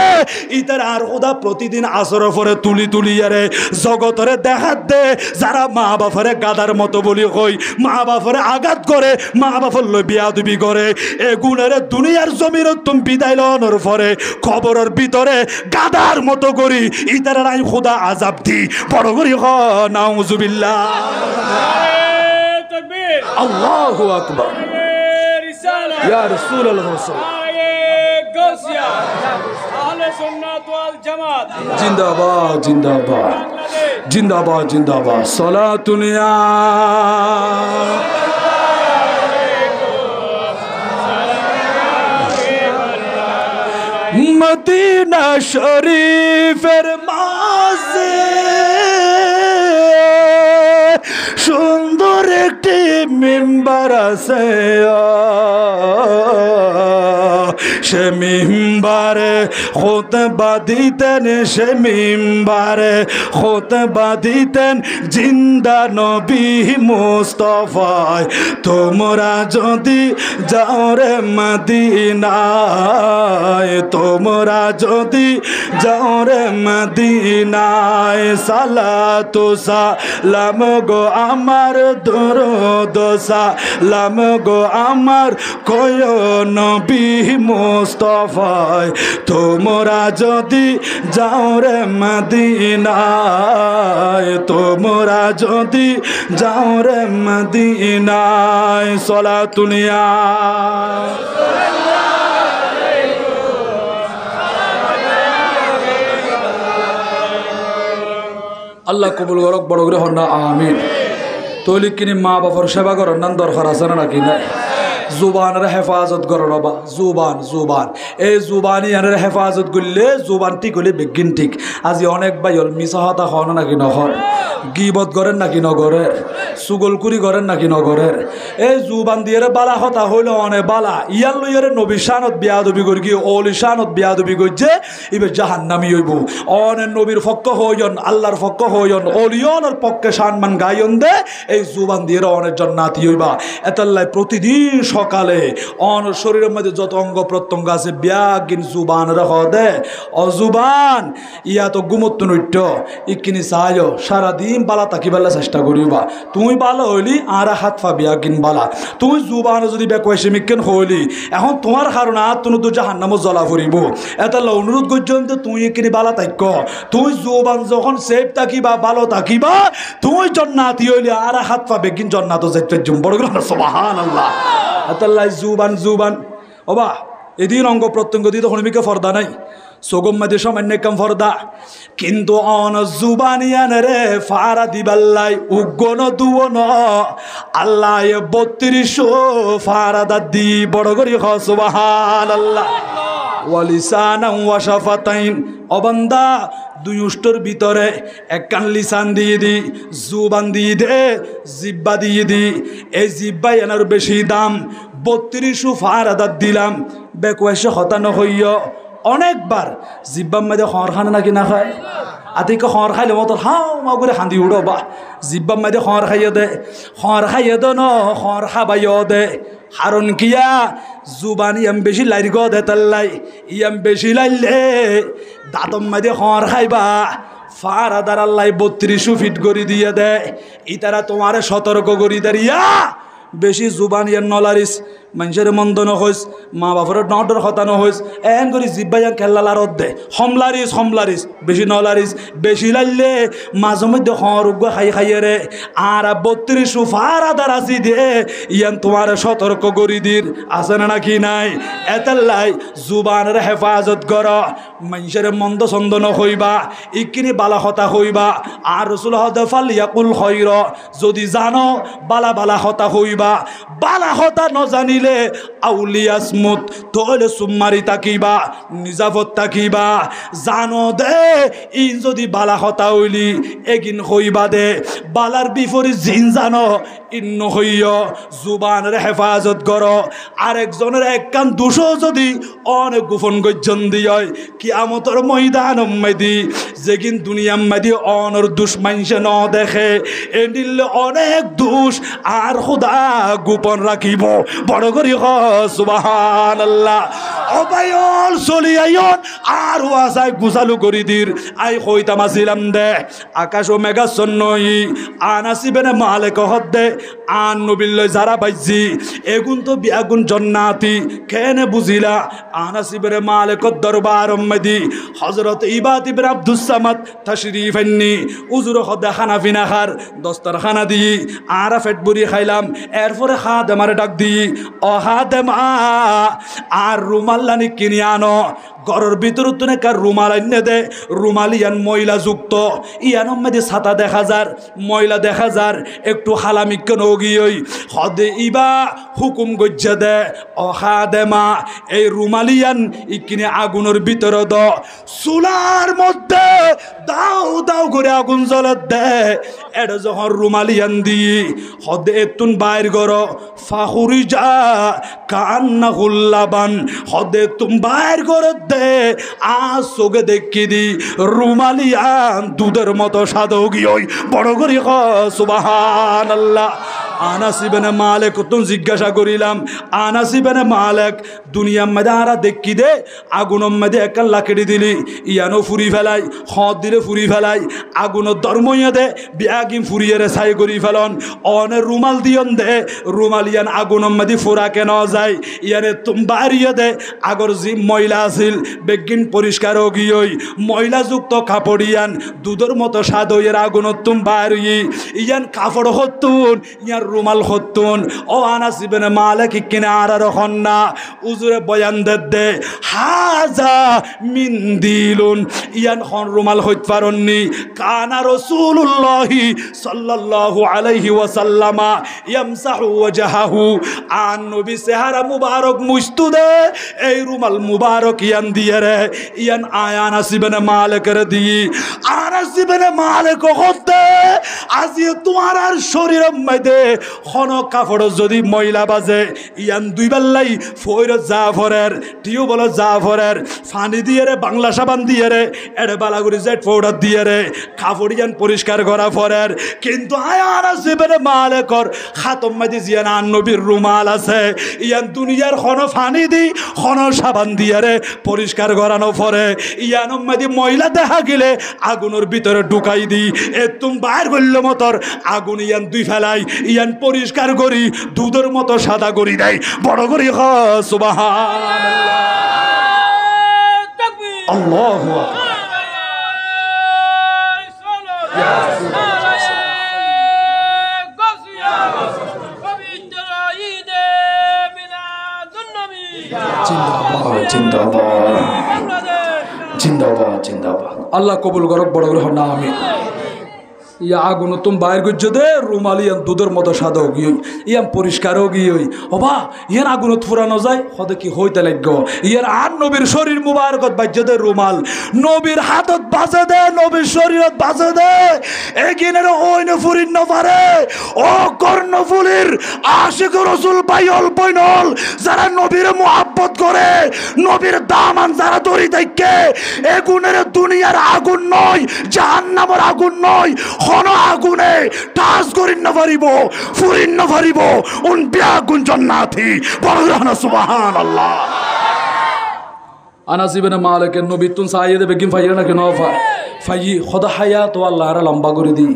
ইতার আর খোদা প্রতিদিন আসরের পরে তুলি তুলিয়ারে জগতরে দেখাত দে যারা মা বাপরে গাদার মতো বলি কই মা বাপরে আঘাত করে মা বাপর লই বিয়াদবি করে এ গুণের দুনিয়ার জমির তুমি বিদায় লওয়ার পরে কবরের ভিতরে গাদার মতো করি ইতার আই খোদা আযাব দি বড় করি হ নাউজুবিল্লাহ তাকবীর আল্লাহু আকবার ইয়া রাসূলুল্লাহ জিন্দাবাদ জিন্দাবাদ জিন্দাবাদ জিন্দাবাদ সালাতুনিয়া মদিনা শরীফের মাঝে সুন্দর একটি মিম্বার আছে সে মিম্বারে খুতবা দিতেন সে মিম্বারে খুতবা দিতেন জিন্দা নবী মুস্তাফায় তোমরা যদি যাও রে মদিনায় তোমরা যদি যাও রে মদিনায় সালাতু সালাম গো আমার দরুদ সালাম গো আমার কয় নবী মুস্তাফায় তোমরা যদি যাও রে মদিনায় তোমরা যদি যাও রে মদিনায় সলাতুনিয়া আল্লাহ কবুল করক বড় করে হন না আমিন তৈলি কিনি মা বাবার সেবা করার নাম দরকার আছে না নাকি না জুবানের হেফাজত করো রবা জুবান জুবান এই জুবানি আনের হেফাজত করলে জুবান ঠিক হলে বিজ্ঞান ঠিক আজি অনেক ভাই হল মিছা হতা হন নাকি নহর গিবত করেন নাকি নগরের সুগলকুরি করেন নাকি নগরের এই জুবান দিয়ে বালা হতা হইল অনে বালা ইয়ার লইয়ারে নবী শানত বিয়াদবি করি গিয়ে অলি শানত বিয়াদবি করছে এবার জাহান্নামি হইব অনে নবীর পক্ষ হইন আল্লাহর পক্ষ হইন অলিয়নের পক্ষে সম্মান গায়ন দে এই জুবান দিয়ে অনেক জান্নাতি হইবা এতাল্লাই প্রতিদিন সকালে অন শরীরের মধ্যে যত অঙ্গ প্রত্যঙ্গ আছে ব্যাগিন জুবান রাখ দে অজুবান ইয়া তো গুমত্ত নৃত্য ইকিনি চাই সারাদিন বালা তাকিবাল্লা চেষ্টা করিবা তুমি বালা হইলি আর হাত পা ব্যাগিন বালা তুমি জুবান যদি বেকয়েছে মিকেন হইলি এখন তোমার কারণে আর তুমি তো জাহান্নামও জ্বলা ফুরিব এতাল্লা অনুরোধ করছেন তুই ইকিনি বালা তাক্য তুই জুবান যখন সেফ তাকিবা ভালো তাকিবা তুই জন্নাতি হইলি আর হাত পা বেগিন জন্নাত যাইতে বড় সুবহানাল্লাহ আতাল্লাহ জুবান জুবান ওবা এদিন অঙ্গ প্রত্যঙ্গ দিয়ে তখন মিকে ফর্দা নাই সোগম মাঝে সামান্য কম ফর্দা কিন্তু অন জুবানিয়ান রে ফারা দিবাল্লাই উগ্গন দুয়ন আল্লাহ 3200 ফারাদা দি বড় করি সুবহানাল্লাহ ওয়ালিসানা ওয়া শাফাতাইন অবান্দা দুই উষ্টর ভিতরে একখান লিসান দিয়ে দি জুবান দিয়ে দে জিব্বা দিয়ে দি এই জিব্বা এনার বেশি দাম 3200 ফারাদা দিলাম বেকওয়াশে হতানো হইয় অনেকবার জিব্বার মধ্যে খড় খানে নাকি না খায় আতিকে খড় খাইলে মতো হাও মা করে হাঁদি উড়ো বা জিব্বার মধ্যে খড় খাইয়ে দে ন খড় খাবাইও দে হারণ কিয়া জুবান ইয়াম বেশি লাইর গ দে তাল্লাই ইয়াম বেশি লাইলে দাঁতম মধ্যে খড় খাইবা ফারাদার আল্লাহ 3200 ফিট করে দিয়ে দে ইতারা তোমারে সতর্ক করি দাঁড়িয়া বেশি জুবান ইয়ার নলারিস মানুষের মন্দ নহইস মা বাপের নটর হতানো হইস এন করে জিব্বাইয়া খেলালার দে হমলারিস বেশি নলারিস বেশি লাইলে মাঝে মধ্যে হরুগ খাই খাইয়ে রে আর 3200 ফারাদার আসি দে ইয়ান তোমার সতর্ক করি দির আছে না নাকি নাই এতাল্লাই জুবানের হেফাজত কর মানুষের মন্দ ছন্দ নহইবা ইকিনি বালা হতা হইবা আর রসুল হদে ফাল ইয়াকুল খৈর যদি জানো বালা বালা হতা হইবা বালা হতা নজানিলে আউলিয়াসমুত তোলে সুমারি তাকিবা নিজাফত তাকিবা জানো দে ইন যদি বালা হতা হইলি এগিন হইবা দে বালার বিপরীত জিন জানো ইন্ন হইয় জুবানের হেফাজত কর আরেকজনের এক কান দুশো যদি অনেক গোপন গজ্জন দিয়ে কিয়ামতের ময়দান মেদি যেগিন দুনিয়া মেদি অনর দুষ মাইনসে ন দেখে এনিলে অনেক দুষ আর খুদা গোপন রাখিব বড় করি সুবহানাল্লাহ অবায়ল চলি আইন আর ওয়াসাই গুছালু করি দির আই কইতাম আসিলাম দে আকাশ ও মেঘাচ্ছন্ন আনাসিবেনে মালিক হদ দে আন নবিল্লয় যারা বাইজি এগুন তো বিয়াগুন জন্নাতি কেনে বুঝিলা আনাসিবেনে মালিকত দরবার মেদি হযরত ইবাদ ইবনে আব্দুস সামাদ তাশরীফ আননি উজুর হদে খানা পিনা খার দস্তার খানা দি আরা ফেট বুড়ি খাইলাম এরপরে খাদেমারে ডাক দি, ও খাদেমা আর রুমাল্লানি কিনে আনো। ঘরের ভিতর তুনে কার রুমাল আইনে দে, রুমাল ইয়ান ময়লা যুক্ত, ইয়ান মধ্যে ছাতা দেখা যার, ময়লা দেখা যার, একটু হালামি কেন গিয়ে হদে ইবা হুকুম গজ্জা দে, ও খাদেমা এই রুমালিয়ান ইকিনে আগুনের ভিতরে দ, চুলার মধ্যে দাও দাও করে আগুন জ্বলে দে। এটা যখন রুমালিয়ান দিয়ে হদে এতুন বাইর গর ফাহুরি যা কান্না হুল্লাবান, হদে তুম বাইর গর দে আজ চোখে দেখি দি রুমালিয়ান দুধের মতো সাদও গিয়ে বড় করি সুবহানাল্লাহ। আনাস ইবনে মালিক তুন জিজ্ঞাসা করিলাম, আনাস ইবনে মালিক দুনিয়ার মধ্যে আরা দেখি দে আগুনের মধ্যে একটা লাকড়ি দিলি ইয়ানো ফুরি ফেলাই, হদ দিলে ফুরি ফেলাই, আগুনের ধর্মইয়া দে বিয়াগিম ফুরিয়ে রে ছাই করি ফেলন, অনে রুমাল দিয়ন দে রুমাল ইয়ান আগুনের মধ্যে ফুরা কেন যায়, ইয়ানে তুম বাড়িয়ে দে আগর জি ময়লা আছিল বেগিন পরিষ্কার গিয়ে ময়লাযুক্ত কাপড় ইয়ান দুধের মতো স্বাদ হইয়ের আগুনত তুম বাড়ি ইয়ান কাপড় হতুন ইয়ান রুমাল হতুন। ও আনাস ইবনে মালিক কিনে আর রহন না উজুরে বয়ান দে হাজা মিন্দিলুন ইয়ান খন রুমাল হইত পারননি, কানা রাসূলুল্লাহি সাল্লাল্লাহু আলাইহি ওয়াসাল্লামা ইয়ামসাহু ওয়াজহাহু, আন নবী চেহারা মুবারক মুছতু দে এই রুমাল মুবারক ইয়ান দিয়ে রে ইয়ান আনাস ইবনে মালিক রে দি। আনাস ইবনে মালিক হতে আজি তোমার আর শরীরের মধ্যে খন কাপড় যদি ময়লা বাজে ইয়ান দুই বেলাই ফইর জাফরের টিউবল জাফরের পানি দিয়ে রে বাংলা সাবান দিয়ে রে এড়ে বালাগুড়ি জেট পাউডার দিয়ে রে কাপড় ইয়ান পরিষ্কার করা ফরের। কিন্তু আনাস ইবনে মালিকর খাতম মধ্যে জিয়ান আন নবীর রুমাল আছে ইয়ান দুনিয়ার খন পানি দি খন সাবান দিয়ে রে পরিষ্কার করানো পরে ইয়ান মধ্যে ময়লা দেখা গেলে আগুনের ভিতরে ঢুকাই দি এতুম বাইর করল মতর আগুন ইয়ান দুই ফেলাই ইয়ান পরিষ্কার করি দুধের মতো সাদা করি দেয় বড় করি সুবহানাল্লাহ আল্লাহু আকবার। আল্লাহ কবুল করক বড় করে না আমি ইয়া আগুন তুম বাইর করছো দে রুমাল ইয়ান দুধের মতো সাদা গিয়ে ইয়ান পরিষ্কারও গিয়ে হবা ইয়ান আগুনত ফুরানো যায় হতে কি হইতে লাগব ইয়ার আর নবীর শরীর মুবারকত বাজ্য দে রুমাল নবীর হাতত বাজে দে নবীর শরীরত বাজে দে এগিনের ওইন ফুরিন ন পারে ও কর্ণফুলির আশিক রাসূল ভাই অল্পই নল যারা নবীর মুহাব্বত করে নবীর দামান যারা ধরি থাকে এগুনের দুনিয়ার আগুন নয় জাহান্নামের আগুন নয় খন আগুনে টাচ করিন না পারিব ফুরিন না পারিব উন বিয়াগুন জান্নাতি বলরানা সুবহানাল্লাহ। আনাস ইবনে মালিকের নবী তুন সাইয়েদে বেগিম ফাইরা না কেন ফাই খোদা হায়াত আল্লাহ আর লম্বা করে দি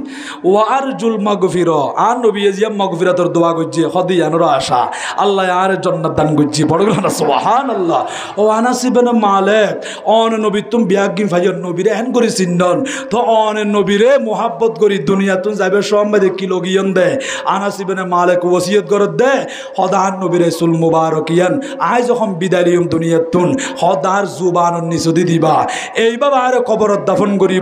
ও আর জুল মাগফিরা আর নবী জিয়া মাগফিরাতর দোয়া করছে খদি আনর আশা আল্লাহ আর জান্নাত দান করছে বড় না সুবহানাল্লাহ। ও আনাস ইবনে মালিক অন নবী তুম বিয়াগিম ফাইর নবীরে এন করে চিন্দন তো অন নবীরে মোহাব্বত করি দুনিয়া তুন যাবে সম্মাদে কি লগিয়ন দে আনাস ইবনে মালিক ওসিয়ত করত দে খোদা আর নবীরে সুল মুবারকিয়ান আই যখন বিদায় লিয়ম দুনিয়া তুন খোদার জুবানন নিসুদি দিবা এই বাবা আর কবরত দাফন করি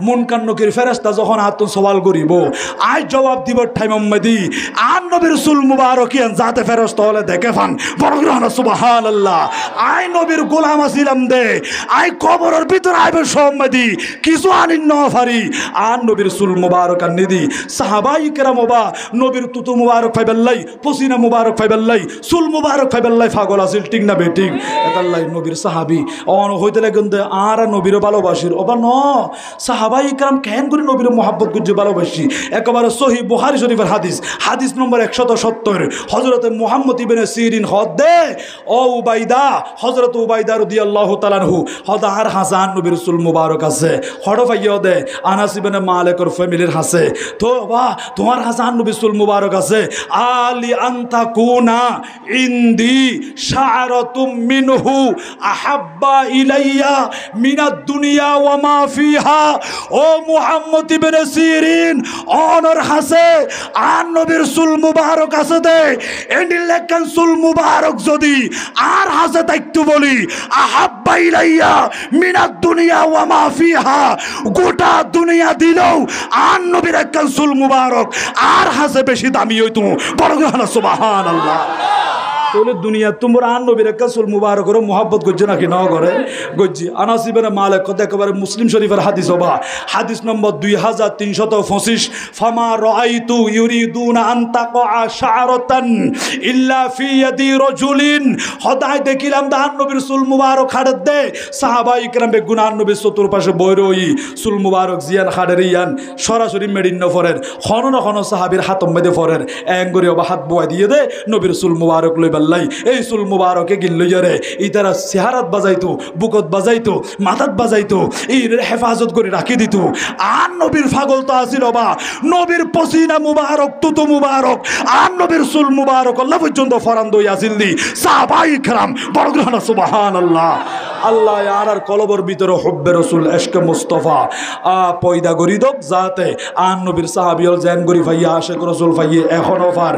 মুনকার নকির ফেরেশতা যখন হাত সওয়াল করিব আই জবাব দিব টাইম মদি আর নবীর রাসূল মুবারকিয়ান জাতে ফেরেশতা হলে দেখে ফান বড় না সুবহানাল্লাহ। আই নবীর গোলাম আছিলাম দে আই কবরের ভিতর আইবে সম্মদি কিছু আনিন ন পারি আর নবীর রাসূল মুবারক নিদি সাহাবাই কেরাম বা নবীর তুতু মুবারক ফাইবাল্লাই পসিনা মুবারক ফাইবাল্লাই সুল মুবারক ফাইবাল্লাই পাগল আছিল ঠিক না বেঠিক এতাল্লাই নবীর সাহাবী অন হইতে লাগেন দে আর নবীর ভালোবাসির ওবা ন সাহাবাই کرام কেন করে নবীর মোহাব্বত করছে ভালোবাসি একেবারে সহিহ বুখারী শরীফের হাদিস নম্বর 170 হযরত মুহাম্মদ ইবনে সিরিন হদে ও উবাইদা হযরত উবাইদা রাদিয়াল্লাহু তাআলা আনহু হদার হাসান নবীর রাসূল মুবারক আছে হড় ভাইয়া দে আনাস ইবনে মালিকের ফ্যামিলির হাসে তো বাহ তোমার হাসান নবীর রাসূল মুবারক আছে আলি আনতা কুনা ইনদি শাআরাতুম মিনহু আহাব আহাব্বা ইলাইয়া মিনাদ দুনিয়া ওয়া মা ফিহা। ও মুহাম্মদ ইবনে সিরিন অনর হাসে আর নবীর চুল মুবারক আছে দে এন্ডিল লেখান চুল মুবারক যদি আর হাসে তাইতু বলি আহাব্বা ইলাইয়া মিনাদ দুনিয়া ওয়া মা ফিহা, গোটা দুনিয়া দিলেও আর নবীর একখান চুল মুবারক আর হাসে বেশি দামি হইতো। বড় সুবহানাল্লাহ। তাহলে দুনিয়া তোমরা আর নবীর একটা চুল মুবারক করে মোহাব্বত করছে নাকি ন করে গজ্জি। আনাস ইবনে মালিক কথা একেবারে মুসলিম শরীফের হাদিস হবা, হাদিস নম্বর 2325। ফামা রাআইতু ইউরিদুনা আন তাকা শা'রাতান ইল্লা ফি ইয়াদি রাজুলিন। হদায় দেখিলাম দান নবীর চুল মুবারক হাড়ে দে সাহাবায়ে কেরাম বেগুনা নবীর চতুর্পাশে বইরই চুল মুবারক জিয়ান হাড়ের ইয়ান সরাসরি মেডিন্ন ফরের খন খন সাহাবীর হাতম মেদে ফরের এঙ্গরি অবা হাত বয় দিয়ে দে নবীর চুল মুবারক লই বাল্লাই এই চুল মুবারকে গিল্ল যারে ইতারা চেহারাত বাজাইতো, বুকত বাজাইতো, মাথাত বাজাইতো, এই হেফাজত করে রাখি দিত। আর নবীর পাগল তো আছিল বা নবীর পসিনা মুবারক তুতু মুবারক আর নবীর চুল মুবারক আল্লাহ পর্যন্ত ফরান দই আছিল দি সাহাবায়ে কেরাম। বড় গ্রহণ সুবহানাল্লাহ। আল্লাহ আর কলবর ভিতরে হুব্বে রাসূল ইশকে মুস্তাফা পয়দা করি দক যাতে আর নবীর সাহাবীল জান গরি ভাইয়া আশিক রাসূল ভাইয়ে এখনো পার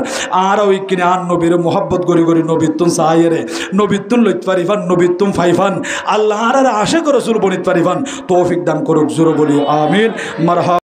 আর ওই কিনে আর নবীর মোহাব্বত করি করি নবীতুন সাহায়েরে নবীতুন লইত পারিফান নবীতুন ফাইফান আল্লাহ আর আশিক রাসূল বনিত পারিফান তৌফিক দান করুক জোরে বলি আমিন। মারহাবা।